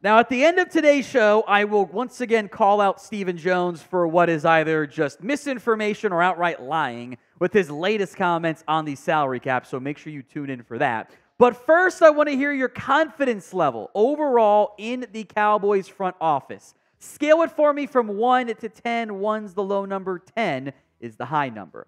Now, at the end of today's show, I will once again call out Stephen Jones for what is either just misinformation or outright lying with his latest comments on the salary cap, so make sure you tune in for that. But first, I want to hear your confidence level overall in the Cowboys front office. Scale it for me from 1 to 10. 1's the low number, 10 is the high number.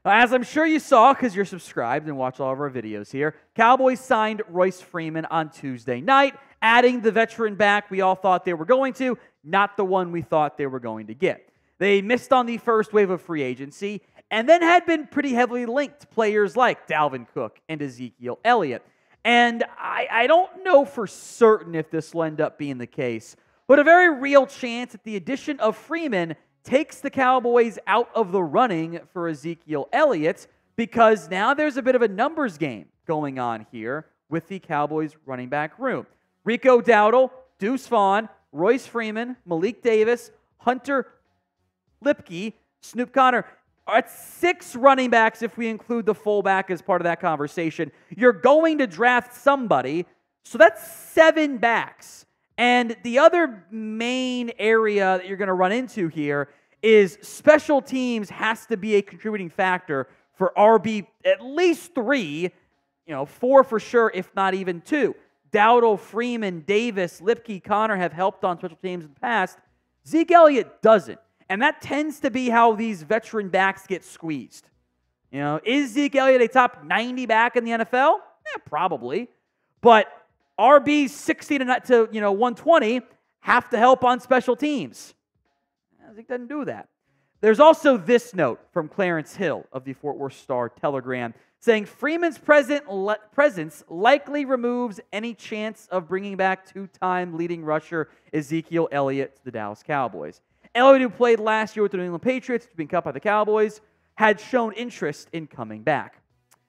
As I'm sure you saw, because you're subscribed and watch all of our videos here, Cowboys signed Royce Freeman on Tuesday night, adding the veteran back we all thought they were going to, not the one we thought they were going to get. They missed on the first wave of free agency, and then had been pretty heavily linked to players like Dalvin Cook and Ezekiel Elliott. And I don't know for certain if this will end up being the case, but a very real chance that the addition of Freeman takes the Cowboys out of the running for Ezekeiel Elliott, because now there's a bit of a numbers game going on here with the Cowboys running back room. Rico Dowdle, Deuce Vaughn, Royce Freeman, Malik Davis, Hunter Lipke, Snoop Connor. That's 6 running backs if we include the fullback as part of that conversation. You're going to draft somebody, so that's 7 backs. And the other main area that you're going to run into here is special teams has to be a contributing factor for RB at least 3, 4 for sure, if not even 2. Dowdle, Freeman, Davis, Lipke, Connor have helped on special teams in the past. Zeke Elliott doesn't. And that tends to be how these veteran backs get squeezed. Is Zeke Elliott a top 90 back in the NFL? Probably. But RBs 60 to 120 have to help on special teams. Zeke doesn't do that. There's also this note from Clarence Hill of the Fort Worth Star-Telegram saying Freeman's presence likely removes any chance of bringing back 2-time leading rusher Ezekiel Elliott to the Dallas Cowboys. Elliott, who played last year with the New England Patriots, being cut by the Cowboys, had shown interest in coming back.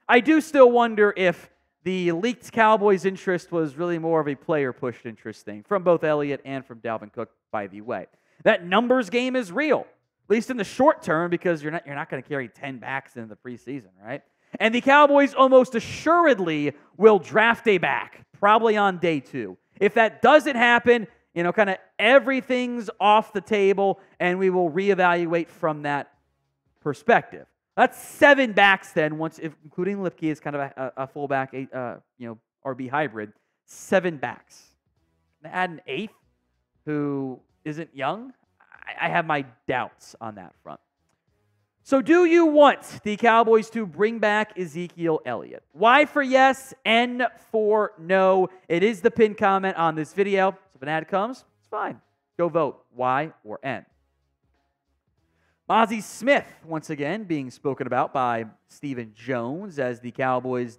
I do still wonder if the leaked Cowboys interest was really more of a player-pushed interest thing from both Elliott and from Dalvin Cook, by the way. That numbers game is real, at least in the short term, because you're not going to carry 10 backs in the preseason, right? And the Cowboys almost assuredly will draft a back, probably on day 2. If that doesn't happen, kind of everything's off the table, and we will reevaluate from that perspective. That's 7 backs then, including Lipke is kind of a fullback, RB hybrid. 7 backs. Add an 8th who isn't young. I have my doubts on that front. So do you want the Cowboys to bring back Ezekeiel Elliott? Y for yes, N for no. It is the pinned comment on this video. So if an ad comes, it's fine. Go vote, Y or N. Mazi Smith, once again, being spoken about by Stephen Jones as the Cowboys'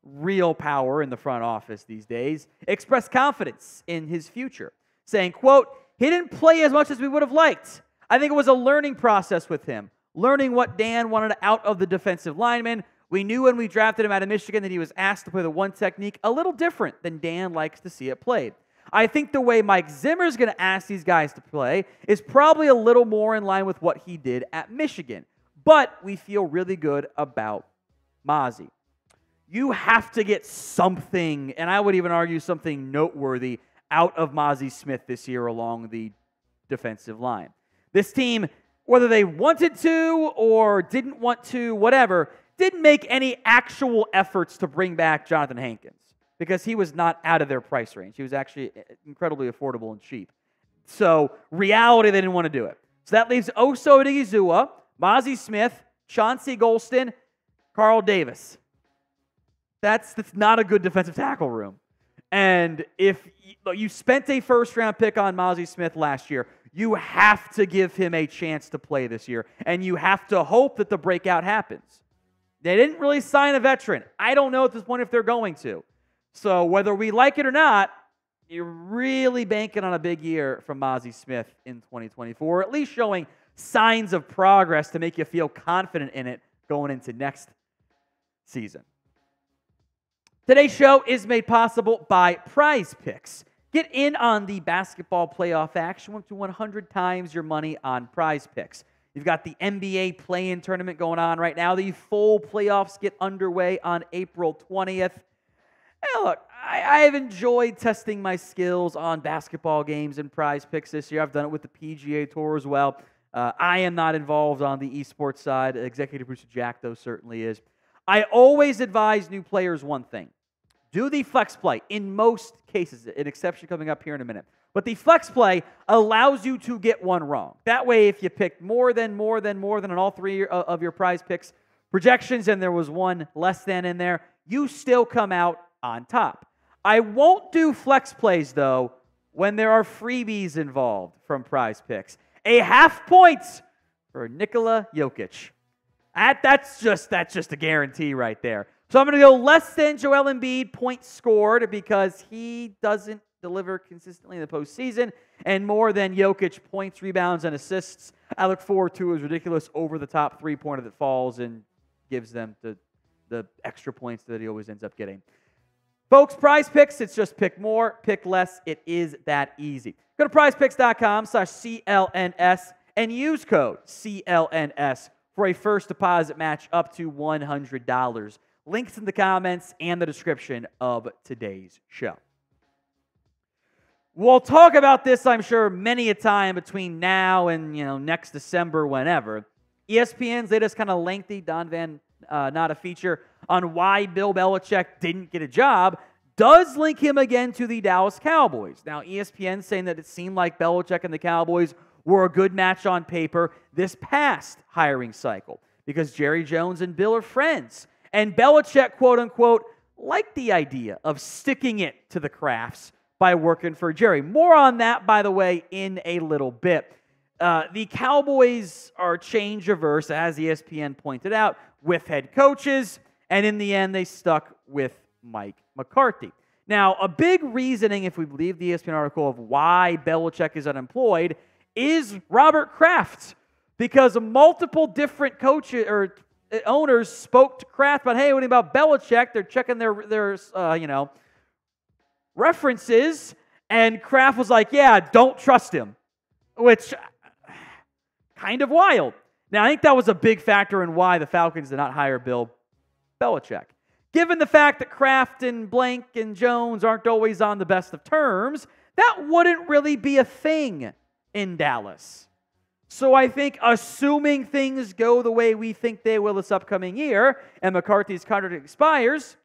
real power in the front office these days, expressed confidence in his future, saying, quote, "He didn't play as much as we would have liked. I think it was a learning process with him, learning what Dan wanted out of the defensive lineman. We knew when we drafted him out of Michigan that he was asked to play the one technique a little different than Dan likes to see it played. I think the way Mike Zimmer is going to ask these guys to play is probably a little more in line with what he did at Michigan. But we feel really good about Mazi. You have to get something, and I would even argue something noteworthy, out of Mazi Smith this year along the defensive line. This team, whether they wanted to or didn't want to, whatever, didn't make any actual efforts to bring back Jonathan Hankins, because he was not out of their price range. He was actually incredibly affordable and cheap. So, reality, they didn't want to do it. So that leaves Oso Odigizua, Mazi Smith, Chauncey Golston, Carl Davis. That's not a good defensive tackle room. And if you spent a first-round pick on Mazi Smith last year, you have to give him a chance to play this year. And you have to hope that the breakout happens. They didn't really sign a veteran. I don't know at this point if they're going to. So whether we like it or not, you're really banking on a big year from Mazi Smith in 2024, or at least showing signs of progress to make you feel confident in it going into next season. Today's show is made possible by Prize Picks. Get in on the basketball playoff action up to 100 times your money on Prize Picks. You've got the NBA play-in tournament going on right now. The full playoffs get underway on April 20th. Hey, look, I have enjoyed testing my skills on basketball games and prize picks this year. I've done it with the PGA Tour as well. I am not involved on the esports side. Executive producer Jack, though, certainly is. I always advise new players one thing. Do the flex play in most cases, an exception coming up here in a minute. But the flex play allows you to get one wrong. That way, if you picked more than on all three of your prize picks projections and there was one less than in there, you still come out on top. I won't do flex plays, though, when there are freebies involved from prize picks. A half point for Nikola Jokic. That's just a guarantee right there. So I'm going to go less than Joel Embiid points scored because he doesn't deliver consistently in the postseason, and more than Jokic points, rebounds, and assists. I look forward to his ridiculous over-the-top three-pointer that falls and gives them the extra points that he always ends up getting. Folks, prize picks, it's just pick more, pick less. It is that easy. Go to prizepicks.com/CLNS and use code CLNS for a first deposit match up to $100. Links in the comments and the description of today's show. We'll talk about this, I'm sure, many a time between now and next December, whenever. ESPN's latest kind of lengthy Don Van Natta feature on why Bill Belichick didn't get a job does link him again to the Dallas Cowboys. Now, ESPN saying that it seemed like Belichick and the Cowboys were a good match on paper this past hiring cycle because Jerry Jones and Bill are friends. And Belichick, quote-unquote, liked the idea of sticking it to the Krafts by working for Jerry. More on that, by the way, in a little bit. The Cowboys are change-averse, as ESPN pointed out, with head coaches, and in the end, they stuck with Mike McCarthy. Now, a big reasoning, if we believe the ESPN article, of why Belichick is unemployed is Robert Kraft, because multiple different coaches or owners spoke to Kraft about, hey, what about Belichick? They're checking their references, and Kraft was like, yeah, don't trust him, which kind of wild. Now, I think that was a big factor in why the Falcons did not hire Bill Belichick. Given the fact that Kraft and Blank and Jones aren't always on the best of terms, that wouldn't really be a thing in Dallas. So I think assuming things go the way we think they will this upcoming year and McCarthy's contract expires,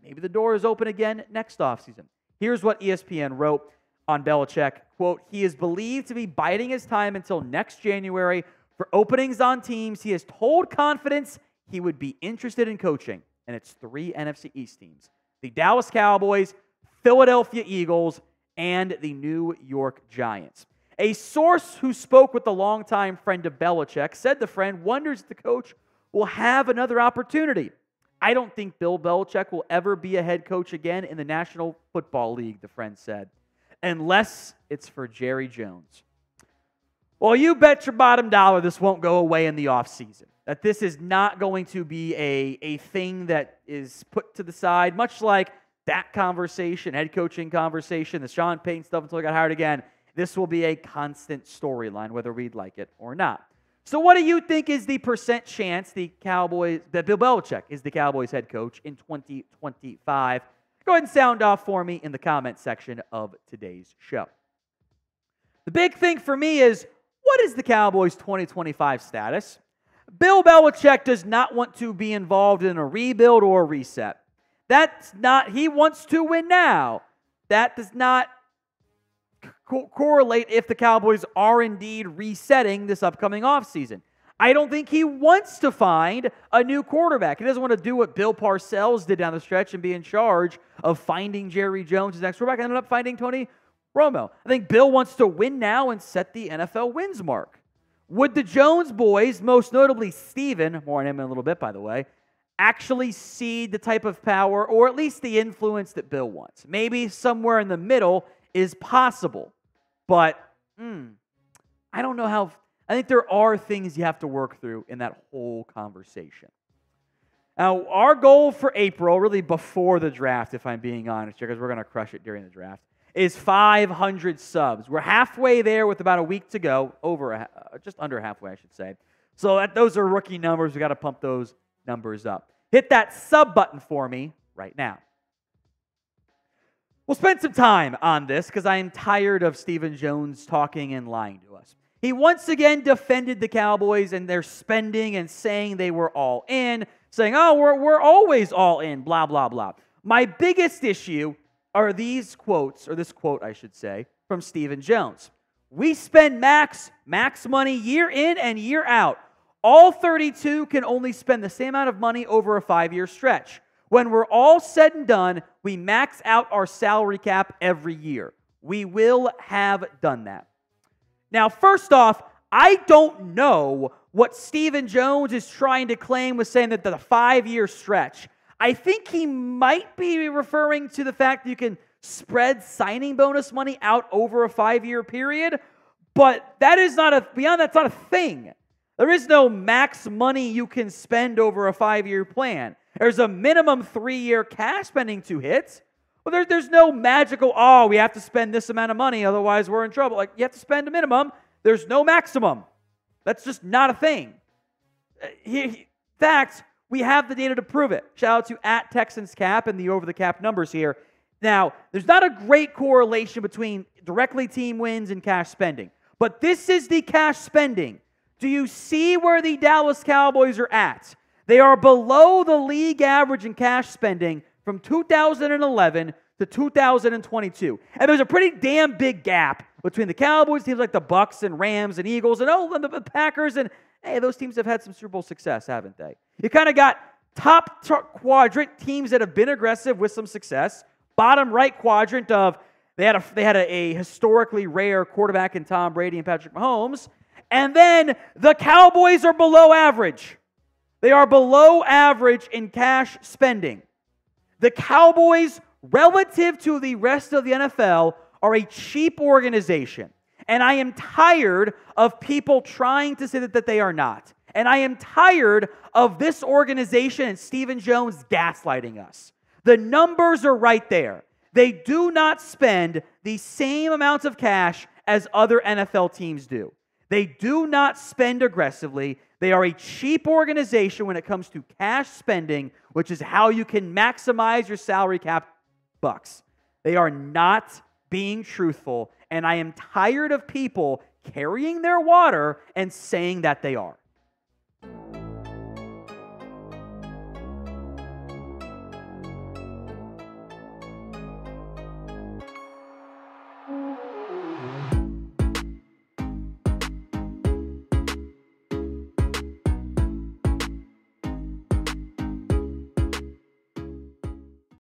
maybe the door is open again next offseason. Here's what ESPN wrote on Belichick. Quote, he is believed to be biding his time until next January for openings on teams he has told confidence he would be interested in coaching. And it's 3 NFC East teams: the Dallas Cowboys, Philadelphia Eagles, and the New York Giants. A source who spoke with a longtime friend of Belichick said the friend wonders if the coach will have another opportunity. I don't think Bill Belichick will ever be a head coach again in the National Football League, the friend said, unless it's for Jerry Jones. Well, you bet your bottom dollar this won't go away in the offseason. That this is not going to be a thing that is put to the side, much like that conversation, head coaching conversation, the Sean Payton stuff until he got hired again. This will be a constant storyline, whether we'd like it or not. So what do you think is the percent chance that Bill Belichick is the Cowboys head coach in 2025? Go ahead and sound off for me in the comment section of today's show. The big thing for me is, what is the Cowboys' 2025 status? Bill Belichick does not want to be involved in a rebuild or a reset. He wants to win now. That does not correlate if the Cowboys are indeed resetting this upcoming offseason. I don't think he wants to find a new quarterback. He doesn't want to do what Bill Parcells did down the stretch and be in charge of finding Jerry Jones as next quarterback and ended up finding Tony Romo. I think Bill wants to win now and set the NFL wins mark. Would the Jones boys, most notably Steven, more on him in a little bit, by the way, actually cede the type of power or at least the influence that Bill wants? Maybe somewhere in the middle is possible. But I don't know how. I think there are things you have to work through in that whole conversation. Now, our goal for April, really before the draft, if I'm being honest here, because we're going to crush it during the draft, is 500 subs. We're halfway there with about a week to go, just under halfway, I should say. So those are rookie numbers. We got to pump those numbers up. Hit that sub button for me right now. We'll spend some time on this because I am tired of Stephen Jones talking and lying to us. He once again defended the Cowboys and their spending and saying they were all in, saying, oh, we're always all in, blah, blah, blah. My biggest issue are these quotes, or this quote, I should say, from Stephen Jones. We spend max money year in and year out. All 32 can only spend the same amount of money over a 5-year stretch. When we're all said and done, we max out our salary cap every year. We will have done that. Now, first off, I don't know what Stephen Jones is trying to claim with saying that the 5-year stretch. I think he might be referring to the fact that you can spread signing bonus money out over a 5-year period, but that is not that's not a thing. There is no max money you can spend over a 5-year plan. There's a minimum 3-year cash spending to hit. Well, there's no magical, we have to spend this amount of money, otherwise we're in trouble. Like, you have to spend a minimum. There's no maximum. That's just not a thing. In fact, we have the data to prove it. Shout out to @TexansCap and the over-the-cap numbers here. Now, there's not a great correlation between directly team wins and cash spending, but this is the cash spending. Do you see where the Dallas Cowboys are at? They are below the league average in cash spending from 2011 to 2022. And there's a pretty damn big gap between the Cowboys, teams like the Bucs and Rams and Eagles, and the Packers, and hey, those teams have had some Super Bowl success, haven't they? You kind of got top quadrant teams that have been aggressive with some success, bottom right quadrant of they had a historically rare quarterback in Tom Brady and Patrick Mahomes, and then the Cowboys are below average. They are below average in cash spending. The Cowboys, relative to the rest of the NFL, are a cheap organization. And I am tired of people trying to say that they are not. And I am tired of this organization and Stephen Jones gaslighting us. The numbers are right there. They do not spend the same amounts of cash as other NFL teams do. They do not spend aggressively. They are a cheap organization when it comes to cash spending, which is how you can maximize your salary cap bucks. They are not being truthful, and I am tired of people carrying their water and saying that they are.